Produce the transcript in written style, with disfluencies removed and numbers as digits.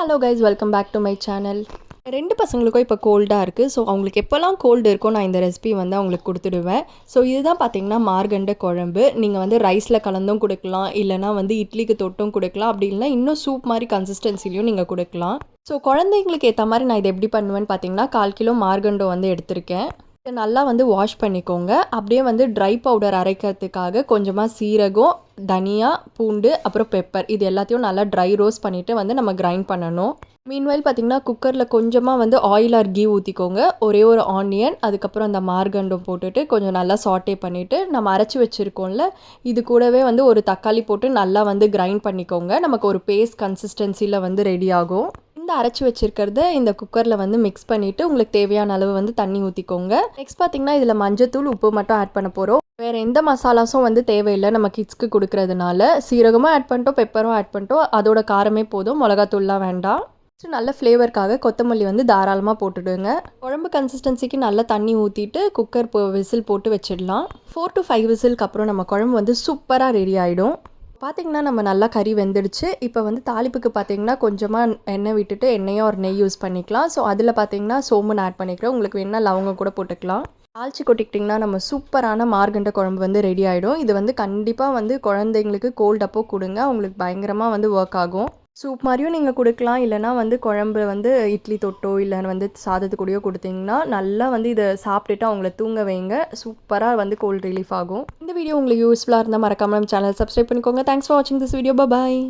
Hello guys, welcome back to my channel. 2 பசங்களுக்கும் இப்போ கோல்டாக இருக்குது. ஸோ அவங்களுக்கு எப்போல்லாம் கோல்டு இருக்கோ நான் இந்த ரெசிபி வந்து அவங்களுக்கு கொடுத்துடுவேன். ஸோ இதுதான் பார்த்தீங்கன்னா மார்கண்ட குழம்பு. நீங்கள் வந்து ரைஸில் கலந்தும் கொடுக்கலாம், இல்லைனா வந்து இட்லிக்கு தொட்டும் கொடுக்கலாம், அப்படி இல்லைனா இன்னும் சூப் மாதிரி கன்சிஸ்டன்சிலையும் நீங்கள் கொடுக்கலாம். ஸோ குழந்தைங்களுக்கு ஏற்ற மாதிரி நான் இதை எப்படி பண்ணுவேன்னு பார்த்தீங்கன்னா 1/4 கிலோ மார்கண்டோ வந்து எடுத்திருக்கேன். இதை நல்லா வந்து வாஷ் பண்ணிக்கோங்க. அப்படியே வந்து ட்ரை பவுடர் அரைக்கிறதுக்காக கொஞ்சமாக சீரகம், தனியா, பூண்டு, அப்புறம் பெப்பர் இது எல்லாத்தையும் நல்லா ட்ரை ரோஸ்ட் பண்ணிவிட்டு வந்து நம்ம கிரைண்ட் பண்ணணும். மீன்வைல் பார்த்திங்கன்னா குக்கரில் கொஞ்சமாக வந்து ஆயில் ஆர் கீ ஊற்றிக்கோங்க. ஒரே ஒரு ஆனியன், அதுக்கப்புறம் அந்த மார்கண்டம் போட்டுட்டு கொஞ்சம் நல்லா சாட்டே பண்ணிவிட்டு நம்ம அரைச்சி வச்சுருக்கோம்ல, இது கூடவே வந்து ஒரு தக்காளி போட்டு நல்லா வந்து கிரைண்ட் பண்ணிக்கோங்க. நமக்கு ஒரு பேஸ்ட் கன்சிஸ்டன்சியில் வந்து ரெடி ஆகும். இந்த அரைச்சி வச்சுருக்கிறத இந்த குக்கரில் வந்து மிக்ஸ் பண்ணிவிட்டு உங்களுக்கு தேவையான அளவு வந்து தண்ணி ஊற்றிக்கோங்க. நெக்ஸ்ட் பார்த்திங்கன்னா இதில் மஞ்சத்தூள், உப்பு மட்டும் ஆட் பண்ண போகிறோம். வேறு எந்த மசாலாஸும் வந்து தேவையில்லை. நம்ம கிட்ஸ்க்கு கொடுக்கறதுனால சீரகமும் ஆட் பண்ணிட்டோம், பெப்பரும் ஆட் பண்ணிட்டோம். அதோட காரமே போதும், மிளகாத்தூள்லாம் வேண்டாம். நல்ல ஃப்ளேவருக்காக கொத்தமல்லி வந்து தாராளமாக போட்டுடுங்க. குழம்பு கன்சிஸ்டன்சிக்கு நல்லா தண்ணி ஊற்றிட்டு குக்கர் விசில் போட்டு வச்சிடலாம். 4 to 5 விசிலுக்கு அப்புறம் நம்ம குழம்பு வந்து சூப்பராக ரெடி ஆகிடும். பார்த்திங்கன்னா நம்ம நல்லா கறி வெந்துடுச்சு. இப்போ வந்து தாளிப்புக்கு பார்த்திங்கன்னா கொஞ்சமாக எண்ணெய் விட்டுட்டு எண்ணெயோ ஒரு நெய் யூஸ் பண்ணிக்கலாம். ஸோ அதில் பார்த்திங்கன்னா சோம்புன்னு ஆட் பண்ணிக்கிறோம். உங்களுக்கு வேணால் லவங்கம் கூட போட்டுக்கலாம். தாளிச்சு கொட்டிக்கிட்டிங்கன்னா நம்ம சூப்பரான மார்கண்ட குழம்பு வந்து ரெடி ஆகிடும். இது வந்து கண்டிப்பாக வந்து குழந்தைங்களுக்கு கோல்டு அப்போ கொடுங்க, அவங்களுக்கு பயங்கரமாக வந்து ஒர்க் ஆகும். சூப் மாதிரியும் நீங்கள் கொடுக்கலாம், இல்லைனா வந்து குழம்பு வந்து இட்லி தொட்டோ இல்லை வந்து சாதத்து கூடயோ கொடுத்தீங்கன்னா நல்லா வந்து இதை சாப்பிட்டுட்டு அவங்கள தூங்க வைங்க. சூப்பராக வந்து கோல்டு ரிலீஃப் ஆகும். இந்த வீடியோ உங்களுக்கு யூஸ்ஃபுல்லாக இருந்தால் மறக்காமல் நம்ம சேனல் சப்ஸ்கிரைப் பண்ணிக்கோங்க. தேங்க்ஸ் ஃபார் வாட்சிங் திஸ் வீடியோ. பாய்.